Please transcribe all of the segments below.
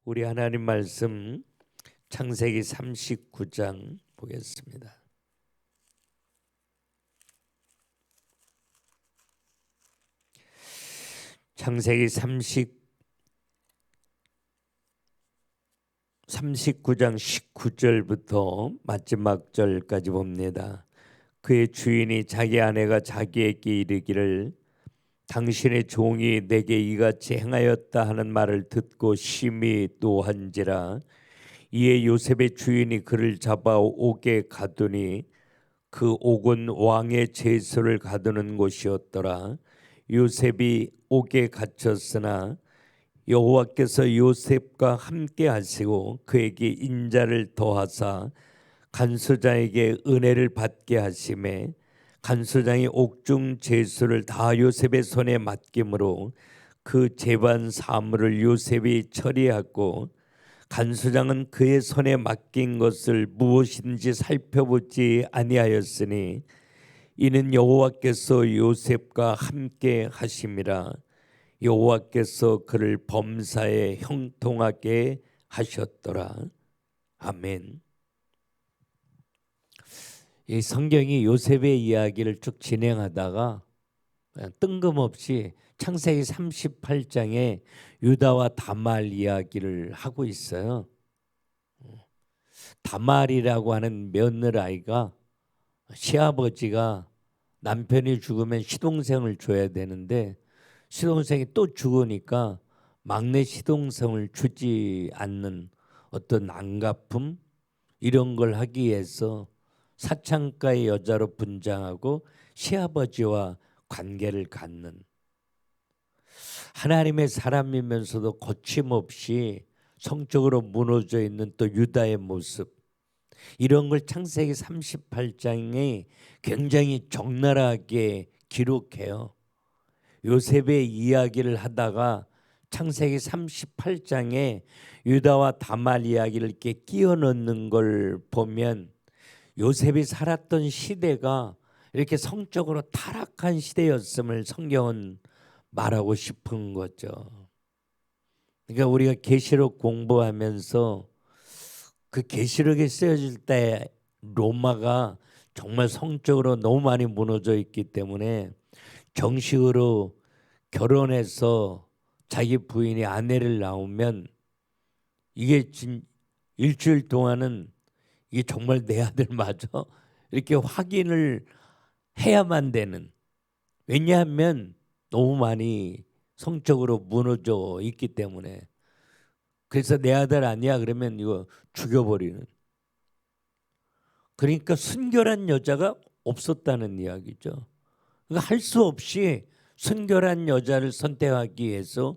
우리 하나님 말씀 창세기 39장 보겠습니다. 창세기 39장 19절부터 마지막 절까지 봅니다. 그의 주인이 자기 아내가 자기에게 이르기를 당신의 종이 내게 이같이 행하였다 하는 말을 듣고 심히 노한지라. 이에 요셉의 주인이 그를 잡아 옥에 가두니 그 옥은 왕의 제소를 가두는 곳이었더라. 요셉이 옥에 갇혔으나 여호와께서 요셉과 함께 하시고 그에게 인자를 더하사 간수장에게 은혜를 받게 하심에 간수장이 옥중 제수를 다 요셉의 손에 맡김으로 그 재반 사물을 요셉이 처리하고 간수장은 그의 손에 맡긴 것을 무엇인지 살펴보지 아니하였으니 이는 여호와께서 요셉과 함께 하심이라. 여호와께서 그를 범사에 형통하게 하셨더라. 아멘. 이 성경이 요셉의 이야기를 쭉 진행하다가 그냥 뜬금없이 창세기 38장에 유다와 다말 이야기를 하고 있어요. 다말이라고 하는 며느라이가 시아버지가 남편이 죽으면 시동생을 줘야 되는데 시동생이 또 죽으니까 막내 시동생을 주지 않는 어떤 안갚음 이런 걸 하기 위해서 사창가의 여자로 분장하고 시아버지와 관계를 갖는 하나님의 사람이면서도 거침없이 성적으로 무너져 있는 또 유다의 모습, 이런 걸 창세기 38장에 굉장히 적나라하게 기록해요. 요셉의 이야기를 하다가 창세기 38장에 유다와 다말 이야기를 이렇게 끼워 넣는 걸 보면 요셉이 살았던 시대가 이렇게 성적으로 타락한 시대였음을 성경은 말하고 싶은 거죠. 그러니까 우리가 계시록 공부하면서 그 계시록에 쓰여질 때 로마가 정말 성적으로 너무 많이 무너져 있기 때문에 정식으로 결혼해서 자기 부인이 아내를 낳으면 이게 일주일 동안은 이게 정말 내 아들 맞아? 이렇게 확인을 해야만 되는. 왜냐하면 너무 많이 성적으로 무너져 있기 때문에. 그래서 내 아들 아니야 그러면 이거 죽여버리는. 그러니까 순결한 여자가 없었다는 이야기죠. 그러니까 할 수 없이 순결한 여자를 선택하기 위해서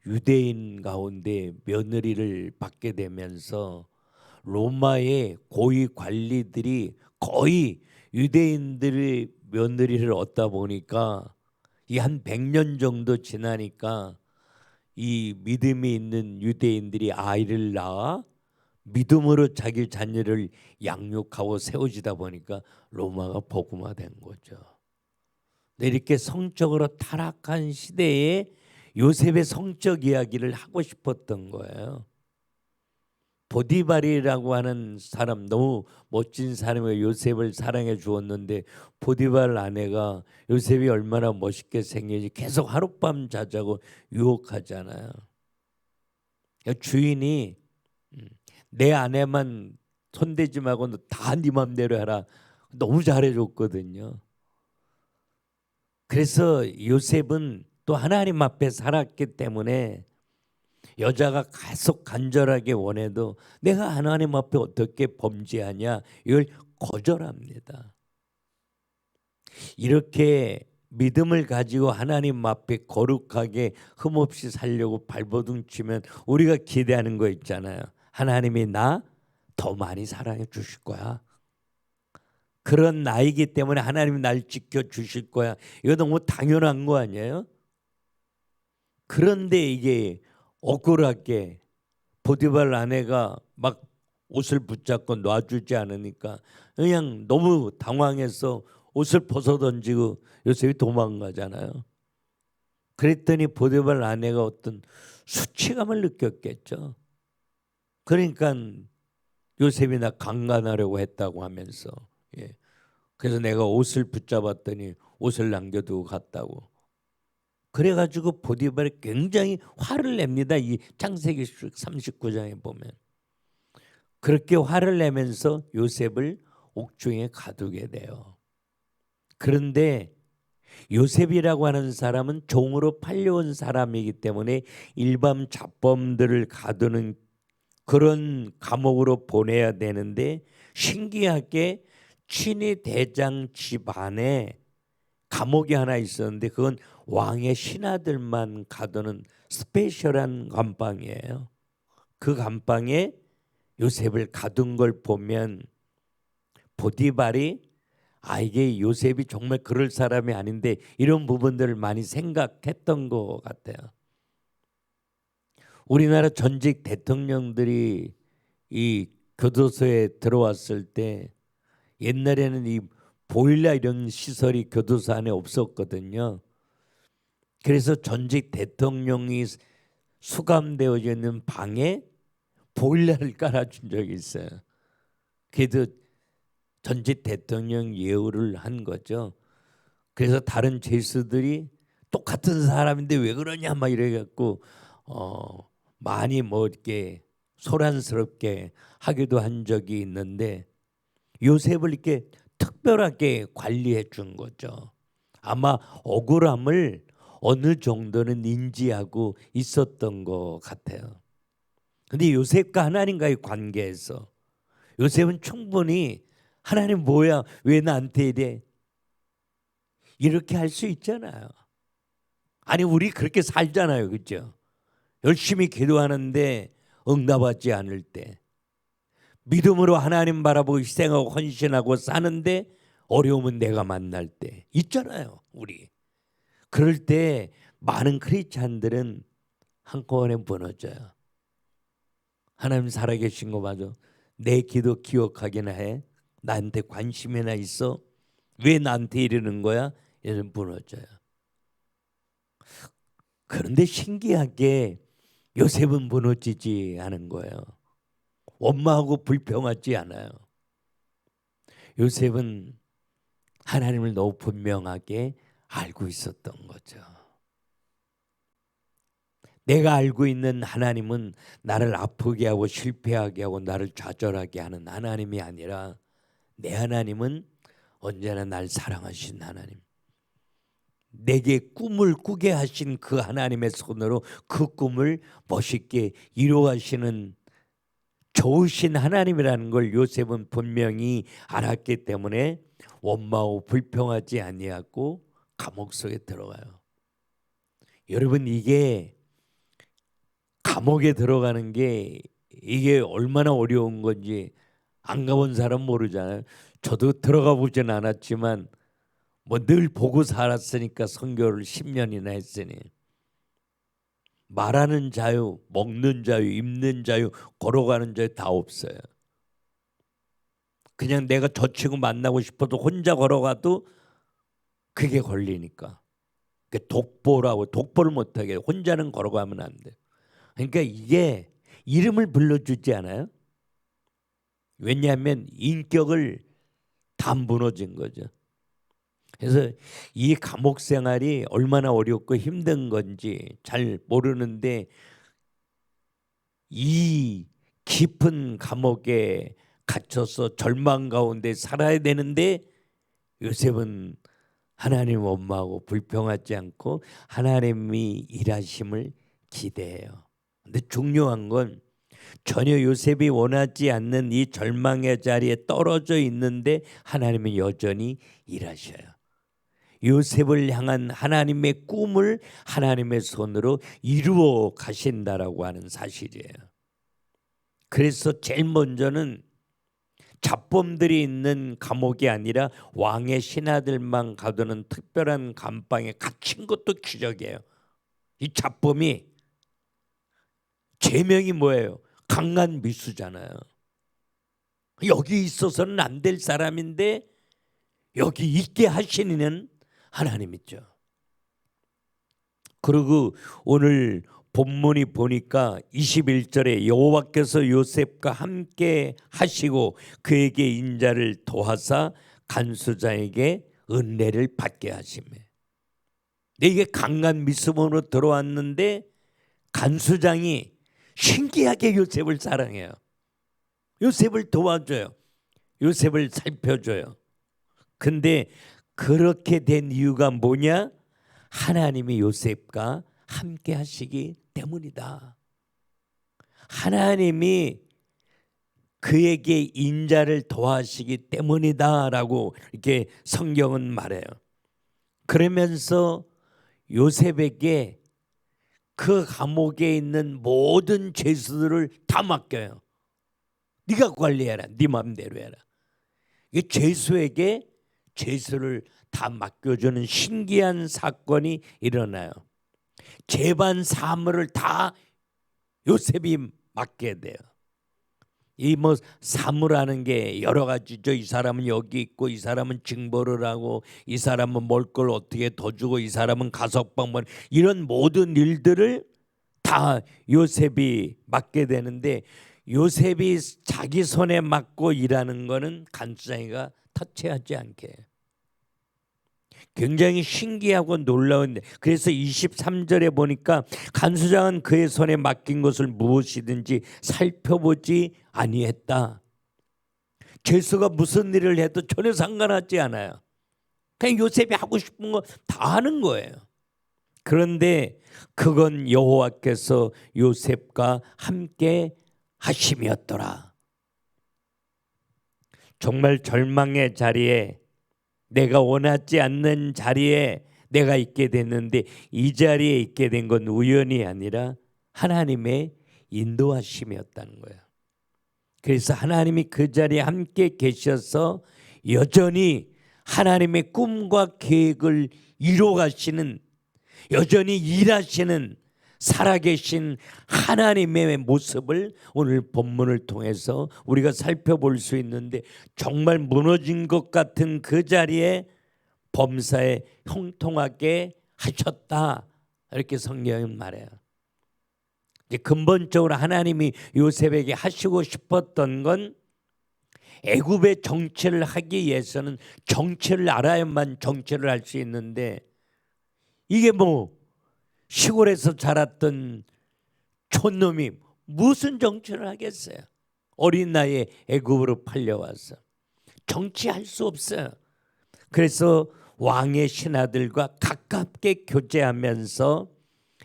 유대인 가운데 며느리를 받게 되면서 로마의 고위 관리들이 거의 유대인들의 며느리를 얻다 보니까 이 한 100년 정도 지나니까 이 믿음이 있는 유대인들이 아이를 낳아 믿음으로 자기 자녀를 양육하고 세워지다 보니까 로마가 복음화된 거죠. 이렇게 성적으로 타락한 시대에 요셉의 성적 이야기를 하고 싶었던 거예요. 보디발이라고 하는 사람, 너무 멋진 사람이 요셉을 사랑해 주었는데 보디발 아내가 요셉이 얼마나 멋있게 생겼는지 계속 하룻밤 자자고 유혹하잖아요. 주인이 내 아내만 손대지 말고 너 다 네 맘대로 해라. 너무 잘해줬거든요. 그래서 요셉은 또 하나님 앞에 살았기 때문에 여자가 계속 간절하게 원해도 내가 하나님 앞에 어떻게 범죄하냐 이걸 거절합니다. 이렇게 믿음을 가지고 하나님 앞에 거룩하게 흠없이 살려고 발버둥 치면 우리가 기대하는 거 있잖아요. 하나님이 나 더 많이 사랑해 주실 거야. 그런 나이기 때문에 하나님이 날 지켜주실 거야. 이거 너무 당연한 거 아니에요? 그런데 이게 억울하게 보디발 아내가 막 옷을 붙잡고 놔주지 않으니까 그냥 너무 당황해서 옷을 벗어 던지고 요셉이 도망가잖아요. 그랬더니 보디발 아내가 어떤 수치감을 느꼈겠죠. 그러니까 요셉이 나 강간하려고 했다고 하면서, 예. 그래서 내가 옷을 붙잡았더니 옷을 남겨두고 갔다고. 그래가지고 보디발이 굉장히 화를 냅니다. 이 창세기 39장에 보면 그렇게 화를 내면서 요셉을 옥중에 가두게 돼요. 그런데 요셉이라고 하는 사람은 종으로 팔려온 사람이기 때문에 일반 잡범들을 가두는 그런 감옥으로 보내야 되는데, 신기하게 친위 대장 집안에 감옥이 하나 있었는데 그건 왕의 신하들만 가두는 스페셜한 감방이에요. 그 감방에 요셉을 가둔 걸 보면 보디발이 이게 요셉이 정말 그럴 사람이 아닌데 이런 부분들을 많이 생각했던 것 같아요. 우리나라 전직 대통령들이 이 교도소에 들어왔을 때 옛날에는 이 보일러 이런 시설이 교도소 안에 없었거든요. 그래서 전직 대통령이 수감되어져 있는 방에 보일러를 깔아준 적이 있어요. 그래도 전직 대통령 예우를 한 거죠. 그래서 다른 죄수들이 똑같은 사람인데 왜 그러냐 막 이래갖고 많이 뭐 이렇게 소란스럽게 하기도 한 적이 있는데, 요셉을 이렇게 특별하게 관리해 준 거죠. 아마 억울함을 어느 정도는 인지하고 있었던 것 같아요. 근데 요셉과 하나님과의 관계에서 요셉은 충분히 하나님 뭐야 왜 나한테 이래 이렇게 할 수 있잖아요. 아니 우리 그렇게 살잖아요, 그렇죠? 열심히 기도하는데 응답하지 않을 때, 믿음으로 하나님 바라보고 희생하고 헌신하고 사는데 어려움은 내가 만날 때 있잖아요, 우리. 그럴 때 많은 크리스찬들은 한꺼번에 무너져요. 하나님 살아계신 거 맞아. 내 기도 기억하기나 해. 나한테 관심이나 있어. 왜 나한테 이러는 거야? 이런 무너져요. 그런데 신기하게 요셉은 무너지지 않은 거예요. 원망하고 불평하지 않아요. 요셉은 하나님을 너무 분명하게 알고 있었던 거죠. 내가 알고 있는 하나님은 나를 아프게 하고 실패하게 하고 나를 좌절하게 하는 하나님이 아니라, 내 하나님은 언제나 날 사랑하신 하나님, 내게 꿈을 꾸게 하신 그 하나님의 손으로 그 꿈을 멋있게 이루어가시는 좋으신 하나님이라는 걸 요셉은 분명히 알았기 때문에 원망하고 불평하지 아니하고 감옥 속에 들어가요. 여러분, 이게 감옥에 들어가는 게 이게 얼마나 어려운 건지 안 가본 사람 모르잖아요. 저도 들어가 보진 않았지만 뭐 늘 보고 살았으니까, 선교를 10년이나 했으니. 말하는 자유, 먹는 자유, 입는 자유, 걸어가는 자유 다 없어요. 그냥 내가 저 친구 만나고 싶어도 혼자 걸어가도 그게 걸리니까. 독보라고, 독보를 못하게 혼자는 걸어가면 안 돼. 그러니까 이게 이름을 불러주지 않아요. 왜냐하면 인격을 다 무너진 거죠. 그래서 이 감옥 생활이 얼마나 어렵고 힘든 건지 잘 모르는데, 이 깊은 감옥에 갇혀서 절망 가운데 살아야 되는데 요셉은 하나님 원망하고 불평하지 않고 하나님이 일하심을 기대해요. 근데 중요한 건 전혀 요셉이 원하지 않는 이 절망의 자리에 떨어져 있는데 하나님은 여전히 일하셔요. 요셉을 향한 하나님의 꿈을 하나님의 손으로 이루어 가신다라고 하는 사실이에요. 그래서 제일 먼저는 잡범들이 있는 감옥이 아니라 왕의 신하들만 가두는 특별한 감방에 갇힌 것도 기적이에요. 이 잡범이 제명이 뭐예요? 강간 미수잖아요. 여기 있어서는 안 될 사람인데 여기 있게 하시는 하나님 있죠. 그리고 오늘 본문이 보니까 21절에 여호와께서 요셉과 함께 하시고 그에게 인자를 도하사 간수장에게 은혜를 받게 하시며. 이게 강간 미수범으로 들어왔는데 간수장이 신기하게 요셉을 사랑해요. 요셉을 도와줘요. 요셉을 살펴줘요. 근데 그렇게 된 이유가 뭐냐? 하나님이 요셉과 함께 하시기 때문이다. 하나님이 그에게 인자를 더하시기 때문이다라고 이렇게 성경은 말해요. 그러면서 요셉에게 그 감옥에 있는 모든 죄수들을 다 맡겨요. 네가 관리해라. 네 마음대로 해라. 이 죄수에게 죄수를 다 맡겨주는 신기한 사건이 일어나요. 재반 사무를 다 요셉이 맡게 돼요. 이 뭐 사무라는 게 여러 가지죠. 이 사람은 여기 있고, 이 사람은 징벌을 하고, 이 사람은 먹을 걸 어떻게 더 주고, 이 사람은 가석방문, 이런 모든 일들을 다 요셉이 맡게 되는데, 요셉이 자기 손에 맡고 일하는 거는 간수장이가 터치하지 않게 해요. 굉장히 신기하고 놀라운데, 그래서 23절에 보니까 간수장은 그의 손에 맡긴 것을 무엇이든지 살펴보지 아니했다. 죄수가 무슨 일을 해도 전혀 상관하지 않아요. 그냥 요셉이 하고 싶은 거 다 하는 거예요. 그런데 그건 여호와께서 요셉과 함께 하심이었더라. 정말 절망의 자리에, 내가 원하지 않는 자리에 내가 있게 됐는데, 이 자리에 있게 된 건 우연이 아니라 하나님의 인도하심이었다는 거예요. 그래서 하나님이 그 자리에 함께 계셔서 여전히 하나님의 꿈과 계획을 이루어가시는, 여전히 일하시는 살아계신 하나님의 모습을 오늘 본문을 통해서 우리가 살펴볼 수 있는데, 정말 무너진 것 같은 그 자리에 범사에 형통하게 하셨다, 이렇게 성경은 말해요. 이제 근본적으로 하나님이 요셉에게 하시고 싶었던 건, 애굽의 정치를 하기 위해서는 정치를 알아야만 정치를 할 수 있는데, 이게 뭐 시골에서 자랐던 촌놈이 무슨 정치를 하겠어요? 어린 나이에 애굽으로 팔려와서 정치할 수 없어요. 그래서 왕의 신하들과 가깝게 교제하면서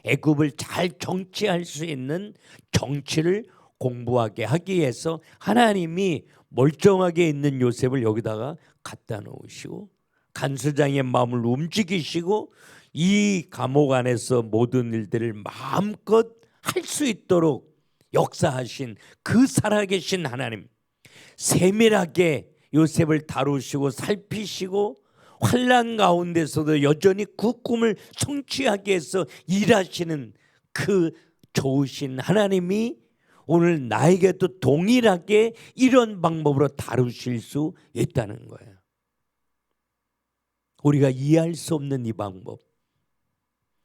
애굽을 잘 정치할 수 있는 정치를 공부하게 하기 위해서 하나님이 멀쩡하게 있는 요셉을 여기다가 갖다 놓으시고, 간수장의 마음을 움직이시고, 이 감옥 안에서 모든 일들을 마음껏 할 수 있도록 역사하신 그 살아계신 하나님, 세밀하게 요셉을 다루시고 살피시고, 환난 가운데서도 여전히 그 꿈을 성취하기 위해서 일하시는 그 좋으신 하나님이 오늘 나에게도 동일하게 이런 방법으로 다루실 수 있다는 거예요. 우리가 이해할 수 없는 이 방법.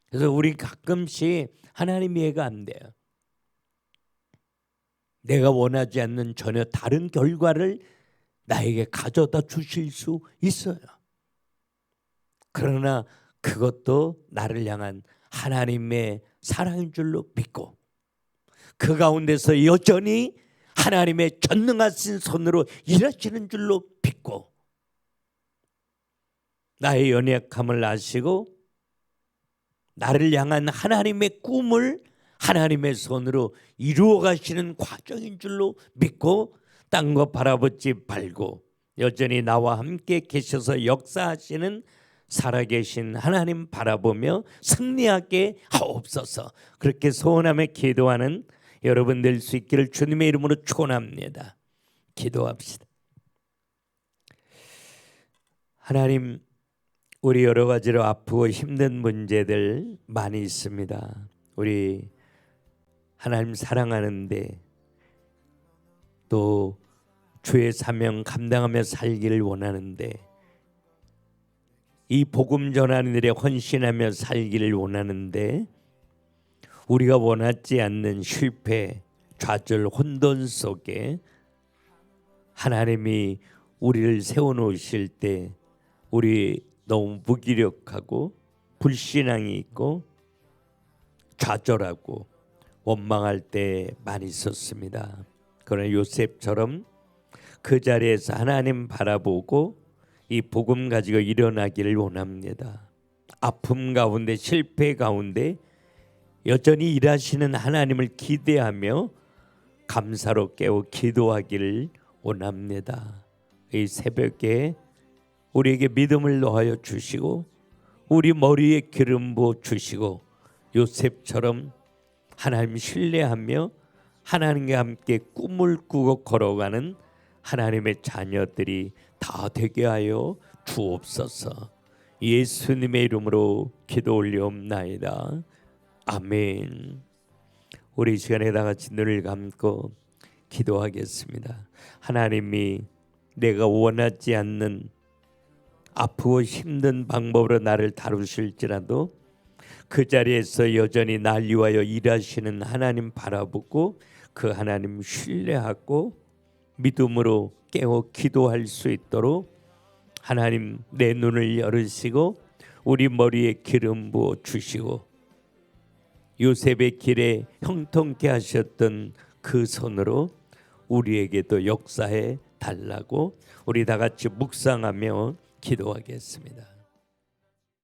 그래서 우리 가끔씩 하나님 이해가 안 돼요. 내가 원하지 않는 전혀 다른 결과를 나에게 가져다 주실 수 있어요. 그러나 그것도 나를 향한 하나님의 사랑인 줄로 믿고, 그 가운데서 여전히 하나님의 전능하신 손으로 일하시는 줄로 믿고, 나의 연약함을 아시고 나를 향한 하나님의 꿈을 하나님의 손으로 이루어 가시는 과정인 줄로 믿고, 딴 거 바라보지 말고 여전히 나와 함께 계셔서 역사하시는 살아계신 하나님 바라보며 승리하게 하옵소서. 그렇게 소원하며 기도하는 여러분 될 수 있기를 주님의 이름으로 축원합니다. 기도합시다. 하나님, 우리 여러 가지로 아프고 힘든 문제들 많이 있습니다. 우리 하나님 사랑하는데 또 주의 사명 감당하며 살기를 원하는데, 이 복음 전하는 일에 헌신하며 살기를 원하는데, 우리가 원하지 않는 실패, 좌절, 혼돈 속에 하나님이 우리를 세워놓으실 때 우리 너무 무기력하고 불신앙이 있고 좌절하고 원망할 때 많이 있었습니다. 그러나 요셉처럼 그 자리에서 하나님 바라보고 이 복음 가지고 일어나기를 원합니다. 아픔 가운데 실패 가운데 여전히 일하시는 하나님을 기대하며 감사로 깨어 기도하기를 원합니다. 이 새벽에 우리에게 믿음을 더하여 주시고 우리 머리에 기름 부어 주시고 요셉처럼 하나님 신뢰하며 하나님과 함께 꿈을 꾸고 걸어가는 하나님의 자녀들이 다 되게 하여 주옵소서. 예수님의 이름으로 기도 올리옵나이다. 아멘. 우리 이 시간에 다 같이 눈을 감고 기도하겠습니다. 하나님이 내가 원하지 않는 아프고 힘든 방법으로 나를 다루실지라도 그 자리에서 여전히 날 위하여 일하시는 하나님 바라보고 그 하나님 신뢰하고 믿음으로 깨어 기도할 수 있도록 하나님 내 눈을 열으시고 우리 머리에 기름 부어 주시고 요셉의 길에 형통케 하셨던 그 손으로 우리에게도 역사해 달라고 우리 다 같이 묵상하며 기도하겠습니다.